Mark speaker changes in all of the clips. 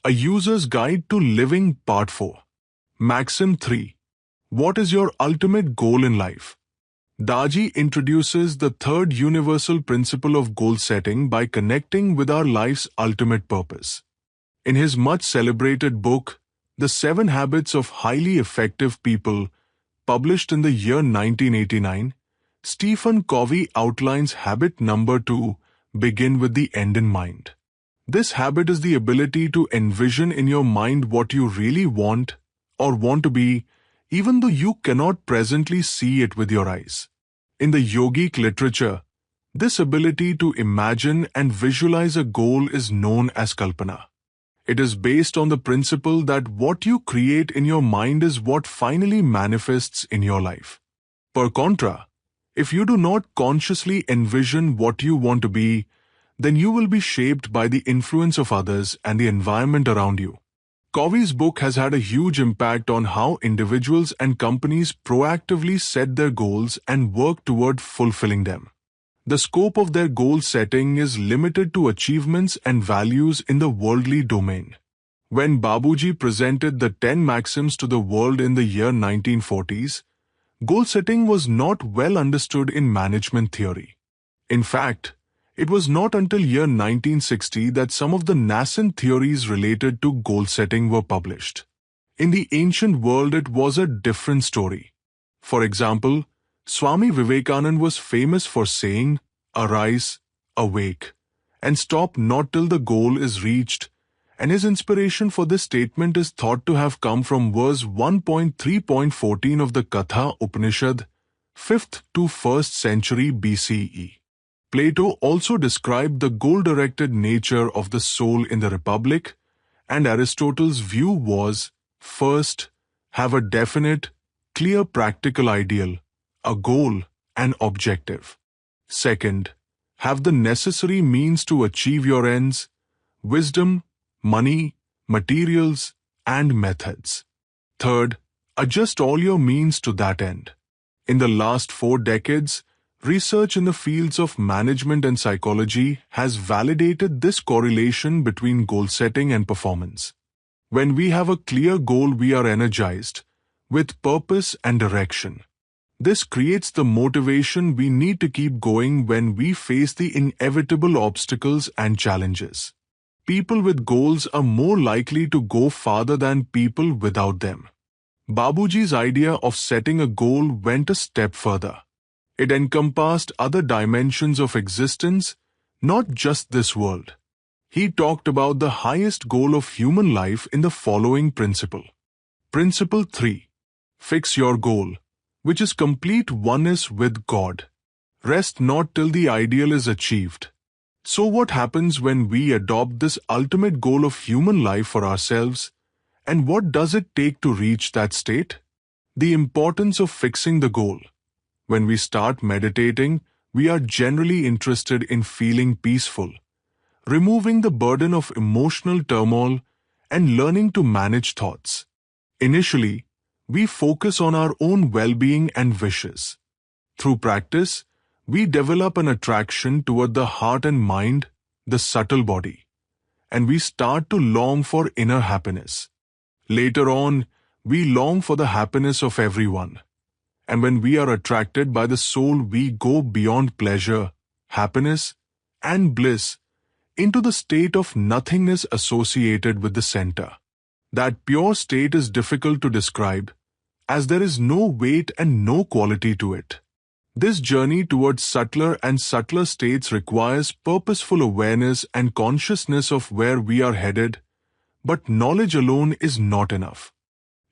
Speaker 1: A User's Guide to Living Part 4. Maxim 3. What is your ultimate goal in life? Daji introduces the third universal principle of goal setting by connecting with our life's ultimate purpose. In his much celebrated book, The 7 Habits of Highly Effective People, published in the year 1989, Stephen Covey outlines habit number 2, begin with the end in mind. This habit is the ability to envision in your mind what you really want or want to be, even though you cannot presently see it with your eyes. In the yogic literature, this ability to imagine and visualize a goal is known as kalpana. It is based on the principle that what you create in your mind is what finally manifests in your life. Per contra, if you do not consciously envision what you want to be, then you will be shaped by the influence of others and the environment around you. Covey's book has had a huge impact on how individuals and companies proactively set their goals and work toward fulfilling them. The scope of their goal setting is limited to achievements and values in the worldly domain. When Babuji presented the 10 maxims to the world in the year 1940s, goal setting was not well understood in management theory. In fact, it was not until year 1960 that some of the nascent theories related to goal setting were published. In the ancient world, it was a different story. For example, Swami Vivekananda was famous for saying, "Arise, awake, and stop not till the goal is reached," and his inspiration for this statement is thought to have come from verse 1.3.14 of the Katha Upanishad, 5th to 1st century BCE. Plato also described the goal-directed nature of the soul in the Republic, and Aristotle's view was, first, have a definite, clear practical ideal, a goal, an objective. Second, have the necessary means to achieve your ends, wisdom, money, materials, and methods. Third, adjust all your means to that end. In the last 4 decades, research in the fields of management and psychology has validated this correlation between goal setting and performance. When we have a clear goal, we are energized, with purpose and direction. This creates the motivation we need to keep going when we face the inevitable obstacles and challenges. People with goals are more likely to go farther than people without them. Babuji's idea of setting a goal went a step further. It encompassed other dimensions of existence, not just this world. He talked about the highest goal of human life in the following principle. Principle 3. Fix your goal, which is complete oneness with God. Rest not till the ideal is achieved. So what happens when we adopt this ultimate goal of human life for ourselves, and what does it take to reach that state? The importance of fixing the goal. When we start meditating, we are generally interested in feeling peaceful, removing the burden of emotional turmoil, and learning to manage thoughts. Initially, we focus on our own well-being and wishes. Through practice, we develop an attraction toward the heart and mind, the subtle body, and we start to long for inner happiness. Later on, we long for the happiness of everyone. And when we are attracted by the soul, we go beyond pleasure, happiness, and bliss into the state of nothingness associated with the center. That pure state is difficult to describe, as there is no weight and no quality to it. This journey towards subtler and subtler states requires purposeful awareness and consciousness of where we are headed, but knowledge alone is not enough.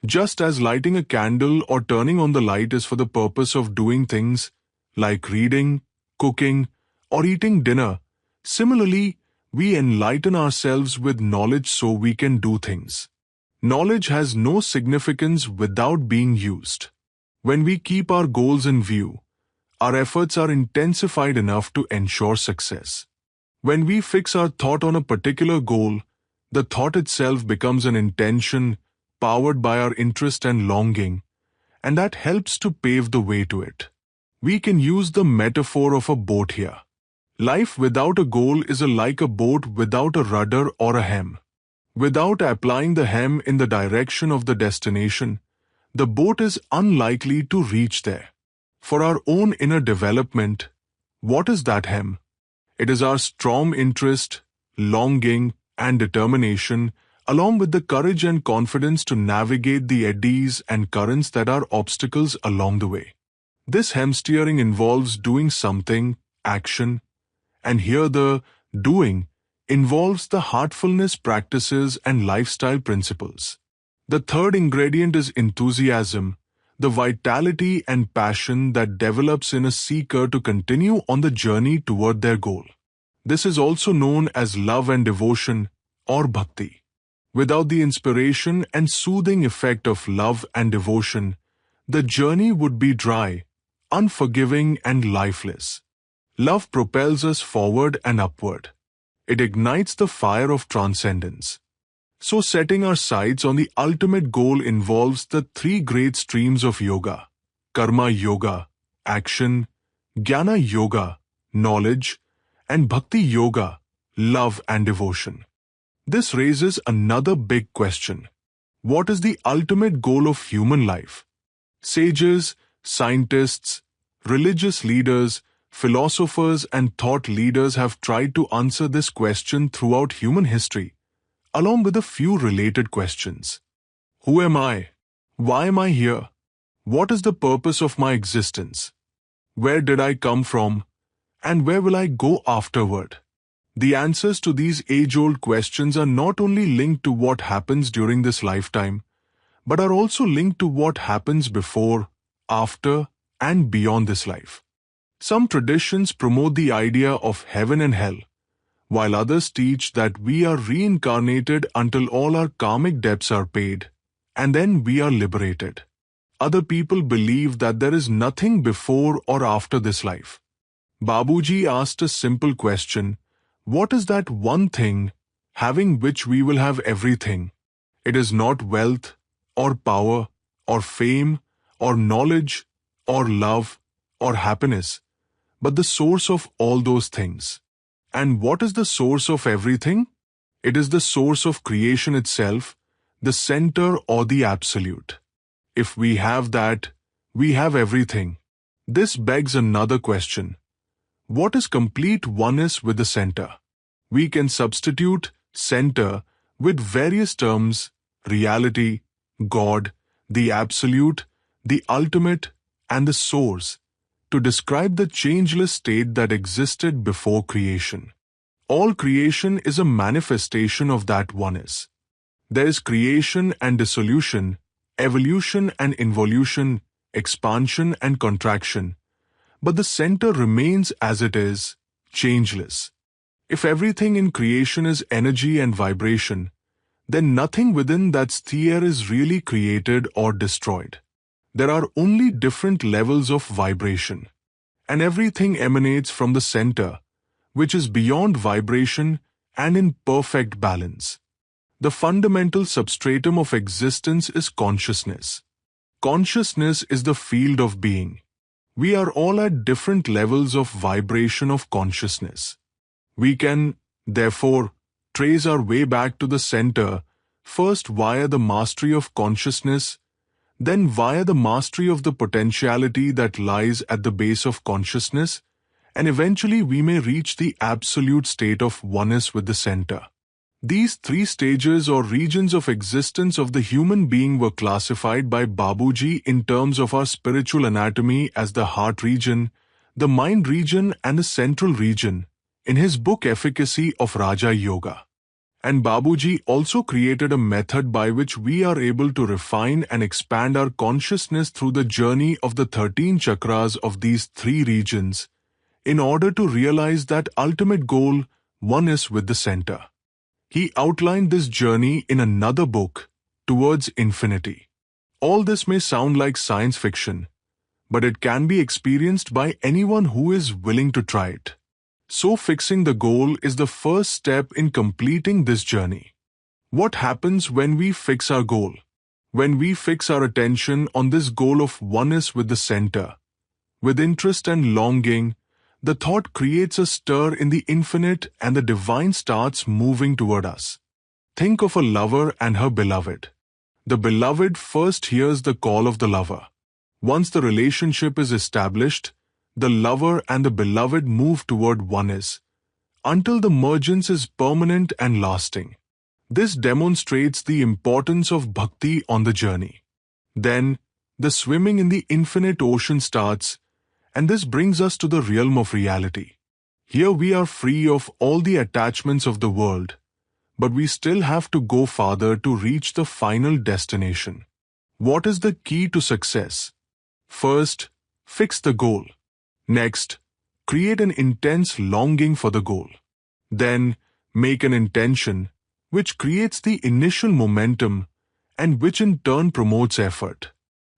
Speaker 1: Just as lighting a candle or turning on the light is for the purpose of doing things like reading, cooking, or eating dinner, similarly, we enlighten ourselves with knowledge so we can do things. Knowledge has no significance without being used. When we keep our goals in view, our efforts are intensified enough to ensure success. When we fix our thought on a particular goal, the thought itself becomes an intention powered by our interest and longing, and that helps to pave the way to it. We can use the metaphor of a boat here. Life without a goal is like a boat without a rudder or a helm. Without applying the hem in the direction of the destination, the boat is unlikely to reach there. For our own inner development, what is that hem? It is our strong interest, longing, and determination, along with the courage and confidence to navigate the eddies and currents that are obstacles along the way. This hem steering involves doing something, action, and here the doing involves the heartfulness practices and lifestyle principles. The third ingredient is enthusiasm, the vitality and passion that develops in a seeker to continue on the journey toward their goal. This is also known as love and devotion, or bhakti. Without the inspiration and soothing effect of love and devotion, the journey would be dry, unforgiving, and lifeless. Love propels us forward and upward. It ignites the fire of transcendence. So setting our sights on the ultimate goal involves the three great streams of yoga: karma yoga, action; jnana yoga, knowledge; and bhakti yoga, love and devotion. This raises another big question. What is the ultimate goal of human life? Sages, scientists, religious leaders, philosophers, and thought leaders have tried to answer this question throughout human history, along with a few related questions. Who am I? Why am I here? What is the purpose of my existence? Where did I come from? And where will I go afterward? The answers to these age-old questions are not only linked to what happens during this lifetime, but are also linked to what happens before, after, and beyond this life. Some traditions promote the idea of heaven and hell, while others teach that we are reincarnated until all our karmic debts are paid, and then we are liberated. Other people believe that there is nothing before or after this life. Babuji asked a simple question: what is that one thing, having which we will have everything? It is not wealth, or power, or fame, or knowledge, or love, or happiness, but the source of all those things. And what is the source of everything? It is the source of creation itself, the center or the absolute. If we have that, we have everything. This begs another question. What is complete oneness with the center? We can substitute center with various terms: reality, God, the absolute, the ultimate, and the source, to describe the changeless state that existed before creation. All creation is a manifestation of that oneness. There is creation and dissolution, evolution and involution, expansion and contraction, but the center remains as it is, changeless. If everything in creation is energy and vibration, then nothing within that sphere is really created or destroyed. There are only different levels of vibration, and everything emanates from the center, which is beyond vibration and in perfect balance. The fundamental substratum of existence is consciousness. Consciousness is the field of being. We are all at different levels of vibration of consciousness. We can, therefore, trace our way back to the center, first via the mastery of consciousness, then via the mastery of the potentiality that lies at the base of consciousness, and eventually we may reach the absolute state of oneness with the center. These three stages or regions of existence of the human being were classified by Babuji in terms of our spiritual anatomy as the heart region, the mind region, and the central region, in his book Efficacy of Raja Yoga. And Babuji also created a method by which we are able to refine and expand our consciousness through the journey of the 13 chakras of these three regions, in order to realize that ultimate goal, oneness with the center. He outlined this journey in another book, Towards Infinity. All this may sound like science fiction, but it can be experienced by anyone who is willing to try it. So fixing the goal is the first step in completing this journey. What happens when we fix our goal? When we fix our attention on this goal of oneness with the center, with interest and longing, the thought creates a stir in the infinite and the divine starts moving toward us. Think of a lover and her beloved. The beloved first hears the call of the lover. Once the relationship is established, the lover and the beloved move toward oneness, until the mergence is permanent and lasting. This demonstrates the importance of bhakti on the journey. Then, the swimming in the infinite ocean starts, and this brings us to the realm of reality. Here we are free of all the attachments of the world, but we still have to go farther to reach the final destination. What is the key to success? First, fix the goal. Next, create an intense longing for the goal. Then, make an intention, which creates the initial momentum and which in turn promotes effort.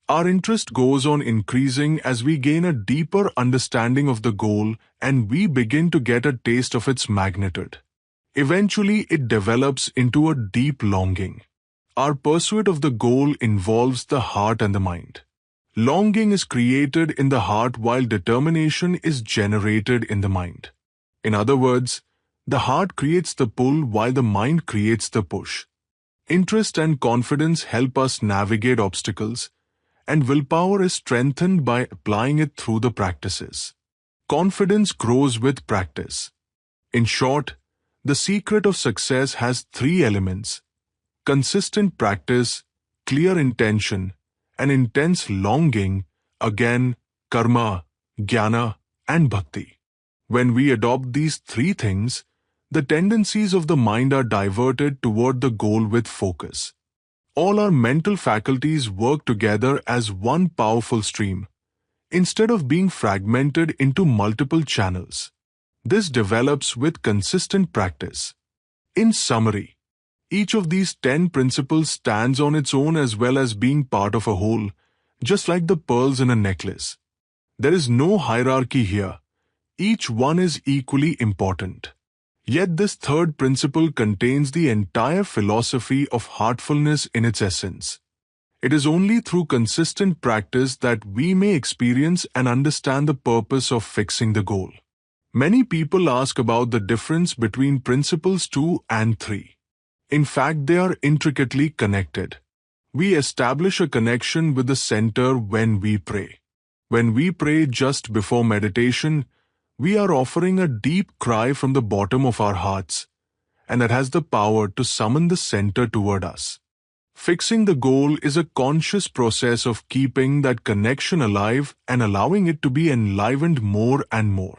Speaker 1: Our interest goes on increasing as we gain a deeper understanding of the goal and we begin to get a taste of its magnitude. Eventually, it develops into a deep longing. Our pursuit of the goal involves the heart and the mind. Longing is created in the heart while determination is generated in the mind. In other words, the heart creates the pull while the mind creates the push. Interest and confidence help us navigate obstacles, and willpower is strengthened by applying it through the practices. Confidence grows with practice. In short, the secret of success has three elements: consistent practice, clear intention, and intense longing, again, karma, jnana, and bhakti. When we adopt these three things, the tendencies of the mind are diverted toward the goal with focus. All our mental faculties work together as one powerful stream, instead of being fragmented into multiple channels. This develops with consistent practice. In summary, each of these 10 principles stands on its own as well as being part of a whole, just like the pearls in a necklace. There is no hierarchy here. Each one is equally important. Yet this third principle contains the entire philosophy of heartfulness in its essence. It is only through consistent practice that we may experience and understand the purpose of fixing the goal. Many people ask about the difference between principles 2 and 3. In fact, they are intricately connected. We establish a connection with the center when we pray. When we pray just before meditation, we are offering a deep cry from the bottom of our hearts, and that has the power to summon the center toward us. Fixing the goal is a conscious process of keeping that connection alive and allowing it to be enlivened more and more.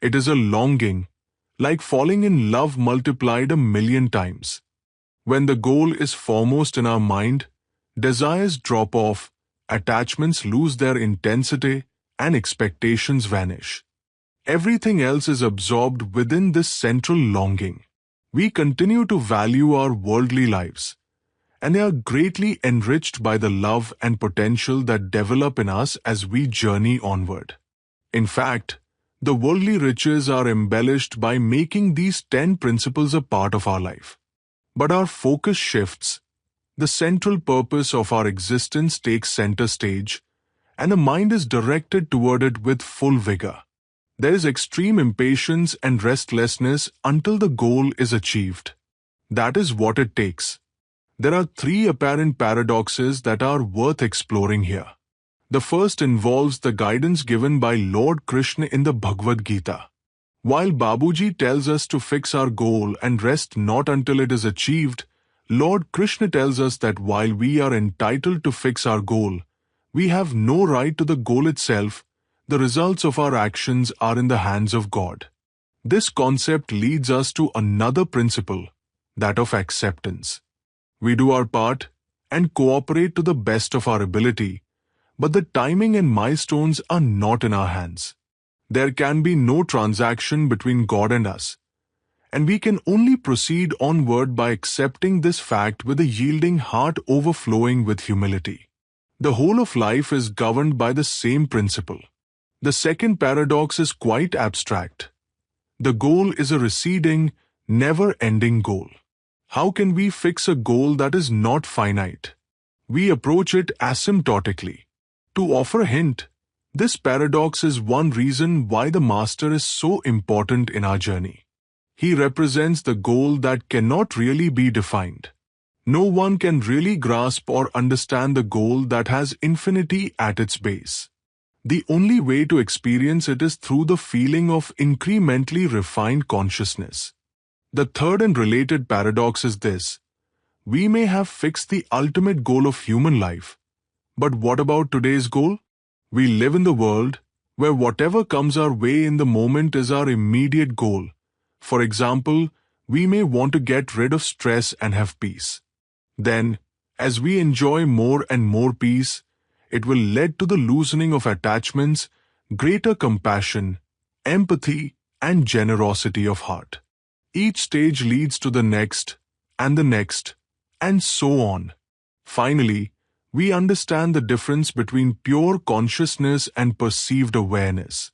Speaker 1: It is a longing, like falling in love multiplied 1,000,000 times. When the goal is foremost in our mind, desires drop off, attachments lose their intensity, and expectations vanish. Everything else is absorbed within this central longing. We continue to value our worldly lives, and they are greatly enriched by the love and potential that develop in us as we journey onward. In fact, the worldly riches are embellished by making these 10 principles a part of our life. But our focus shifts. The central purpose of our existence takes center stage, and the mind is directed toward it with full vigor. There is extreme impatience and restlessness until the goal is achieved. That is what it takes. There are 3 apparent paradoxes that are worth exploring here. The first involves the guidance given by Lord Krishna in the Bhagavad Gita. While Babuji tells us to fix our goal and rest not until it is achieved, Lord Krishna tells us that while we are entitled to fix our goal, we have no right to the goal itself. The results of our actions are in the hands of God. This concept leads us to another principle, that of acceptance. We do our part and cooperate to the best of our ability, but the timing and milestones are not in our hands. There can be no transaction between God and us, and we can only proceed onward by accepting this fact with a yielding heart overflowing with humility. The whole of life is governed by the same principle. The second paradox is quite abstract. The goal is a receding, never-ending goal. How can we fix a goal that is not finite? We approach it asymptotically. To offer a hint, this paradox is one reason why the Master is so important in our journey. He represents the goal that cannot really be defined. No one can really grasp or understand the goal that has infinity at its base. The only way to experience it is through the feeling of incrementally refined consciousness. The third and related paradox is this: we may have fixed the ultimate goal of human life, but what about today's goal? We live in the world where whatever comes our way in the moment is our immediate goal. For example, we may want to get rid of stress and have peace. Then, as we enjoy more and more peace, it will lead to the loosening of attachments, greater compassion, empathy, and generosity of heart. Each stage leads to the next, and so on. Finally, we understand the difference between pure consciousness and perceived awareness.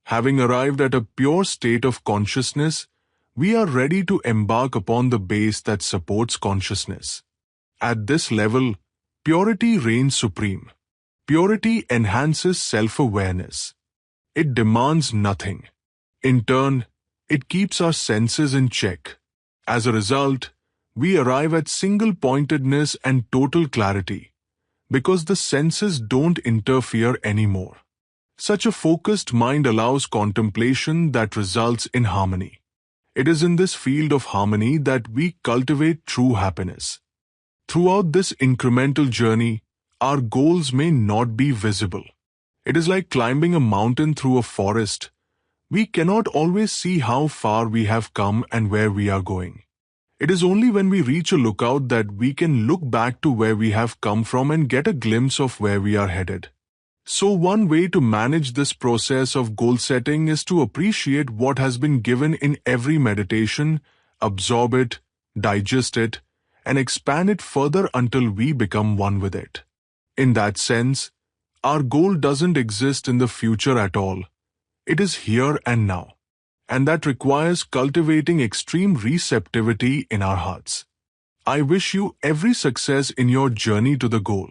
Speaker 1: Having arrived at a pure state of consciousness, we are ready to embark upon the base that supports consciousness. At this level, purity reigns supreme. Purity enhances self-awareness. It demands nothing. In turn, it keeps our senses in check. As a result, we arrive at single-pointedness and total clarity, because the senses don't interfere anymore. Such a focused mind allows contemplation that results in harmony. It is in this field of harmony that we cultivate true happiness. Throughout this incremental journey, our goals may not be visible. It is like climbing a mountain through a forest. We cannot always see how far we have come and where we are going. It is only when we reach a lookout that we can look back to where we have come from and get a glimpse of where we are headed. So one way to manage this process of goal setting is to appreciate what has been given in every meditation, absorb it, digest it, and expand it further until we become one with it. In that sense, our goal doesn't exist in the future at all. It is here and now. And that requires cultivating extreme receptivity in our hearts. I wish you every success in your journey to the goal.